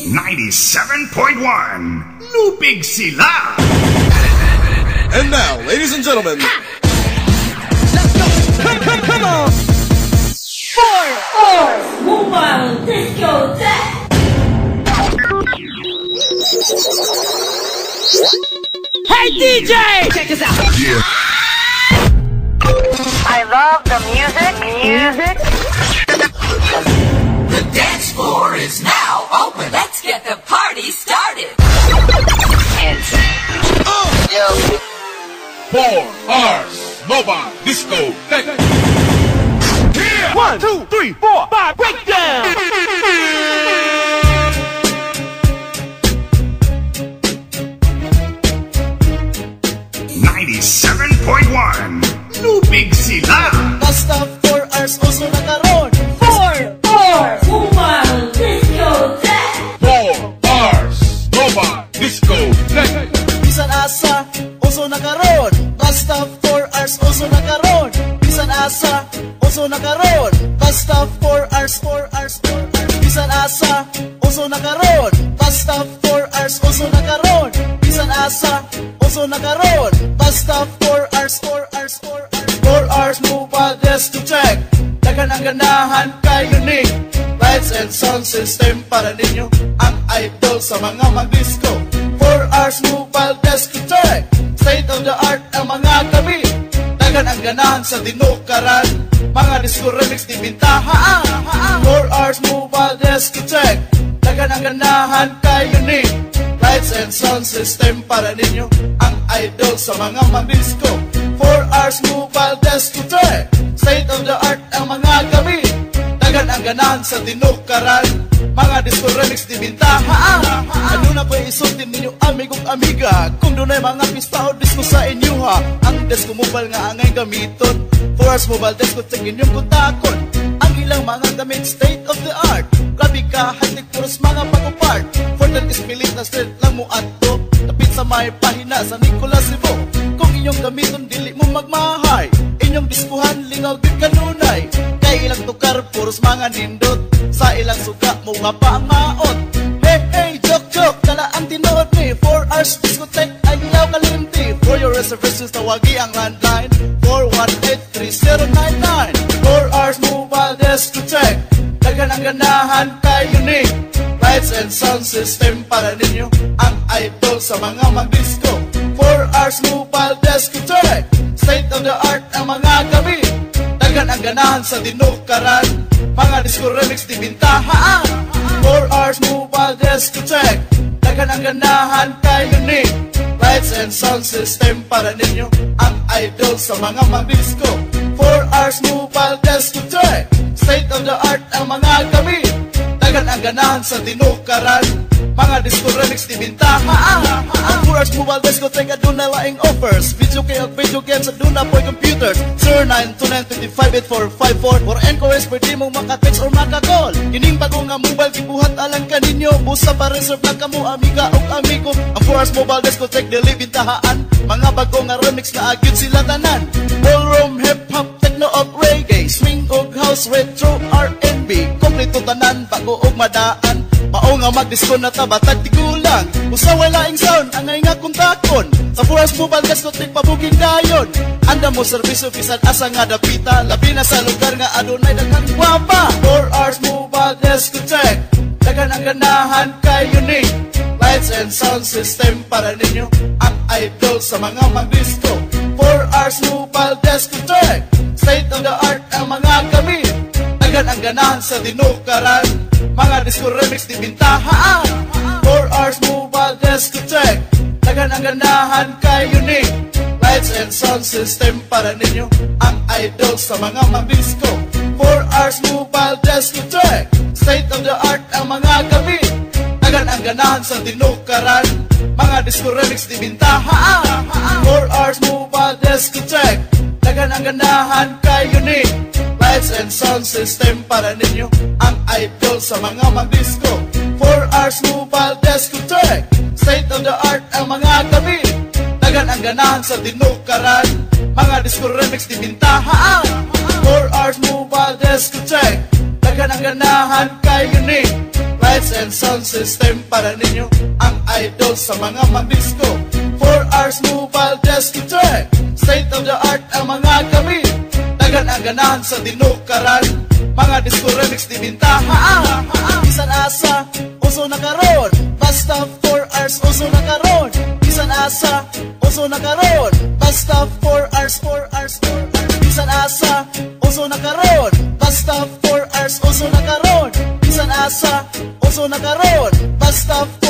97.1 Lupig Sila. And now, ladies and gentlemen, let's go. Come on. 4 Mobile Discotheque. Hey DJ, check this out. Yeah. I love the music. The dance floor is now open. Let's get the party started. Hands. Yo. 4Rs Mobile Disco Tech. 1, 2, 3, 4, 5, breakdown. Lupig Sila. Basta 4Rs uso na karon. 4 Mobile Discotheque. 4Rs Mobile Disco Tech. Bisan asa uso na karon. Basta 4Rs uso na karon. Bisan asa uso na karon. Basta 4Rs. Bisan asa uso na karon. Basta 4Rs uso na karon. Bisan asa uso na karon. Basta 4Rs. 4Rs Mobile Discotheque. Dagan ang ganahan kay unique lights and sound system para ninyo ang idol sa mga mag-disco. 4Rs Mobile Discotheque. State of the art ang mga gabi. Dagan ang ganahan sa tinukaran. Mga disco remix di bintahaan. 4Rs Mobile Discotheque. Dagan ang ganahan kay unique lights and sound system para ninyo ang idol sa mga mag-disco. 4Rs Mobile Discotheque. State of the art ang mga gabi. Dagan ang ganahan sa tinukaran. Mga disco remix di bintahaan. Ano na ba isultin ninyo amigong amiga? Kung doon ay mga pista o disco sa inyo ha. Ang disco mobile nga angay gamiton. 4Rs Mobile Discotheque inyong kutakon. Ang ilang mga gamit state of the art. Grabe ka, high-tech puros mga pag-apart. For that is pilit na straight lang mo ato. Tapit sa may pahina sa Nicolas Cebu. Kung inyong gamiton dili mo magmahay. Inyong diskuhan lingaw din kanunay. Kay ilang tukar puros mga nindot. Sa ilang suka mo nga pa ang maot. Hey, joke, kala ang tinood ni 4Rs Discotheque ayaw kalimti. For your reservations tawagi ang landline 418-3099. 4Rs Mobile Discotheque. Dagan ang ganahan kay unique lights and sound system para ninyo ang idol sa mga mag-disco. 4Rs Mobile Discotheque. State of the art ang mga gabi. Dagan ang ganahan sa tinukaran. Mga disco remix di bintahaan. 4Rs Mobile Discotheque. Dagan ang ganahan kay unique lights and sound system para ninyo ang idol sa mga mag-disco. 4Rs Mobile Discotheque. State of the art ang mga gabi. Dagan ang ganahan sa tinukaran. Mga disco remix di bintahaan. Ang 4Rs Mobile Discotheque aduna laing offers. Video kay at video games aduna po computers. 0929-258454. For enquiries pwede mong maka-text or maka-call. Kining bago nga mobile kibuhat alang kaninyo. Busa pa reserve lang kamo amiga o amigo. Ang 4Rs Mobile Discotheque dili bintahaan. Mga bago nga remix na agyud sila tanan. Ballroom, hip-hop, techno of reggae, swing og house, retro, R&B. Kompleto tanan bago og madaan. Mao nga mag-disco na tabatag tigulang. Usa wala ing sound angay nga kontakon. Sa 4Rs Mobile Discotheque pabuging dayon. Anda mo serbisyo bisan asa nga dapita. Labi na sa lugar nga adunay daghang gwapa. 4Rs Mobile Discotheque. Dagan ang ganahan kay unique lights and sound system para ninyo ang idol sa mga mag-disco. 4Rs Mobile Discotheque. State of the art ang mga gabi. Dagan ang ganahan sa tinukaran. Mga disco remix di bintahaan. 4Rs Mobile Discotheque. Dagan ang ganahan kay unique lights and sound system para ninyo ang idol sa mga mag-disco. 4Rs Mobile Discotheque. State of the art ang mga gabi. Dagan ang ganahan sa tinukaran. Mga disco remix di bintahaan. 4Rs Mobile Discotheque. Dagan ang ganahan kay unique lights and sound system para ninyo ang idol sa mga mag-disco. 4Rs Mobile Discotheque. State of the art ang mga gabi. Dagan ang ganahan sa tinukaran. Mga disco remix di bintahaan. 4Rs Mobile Discotheque. Dagan ang ganahan kay unique lights and sound system para ninyo ang idol sa mga mag-disco. 4 hours mobile desk to track, state of the art ang mga gamit. Dagan ang ganahan sa tinukaran, mga disco remix di bintahaan. Bisan asa, uso na karon, basta 4 hours uso na karon. Bisan asa, uso na karon, basta 4 hours, 4 hours, 4 hours. Bisan asa, uso na karon, basta 4 hours uso na karon. Bisan asa, uso na karon, basta 4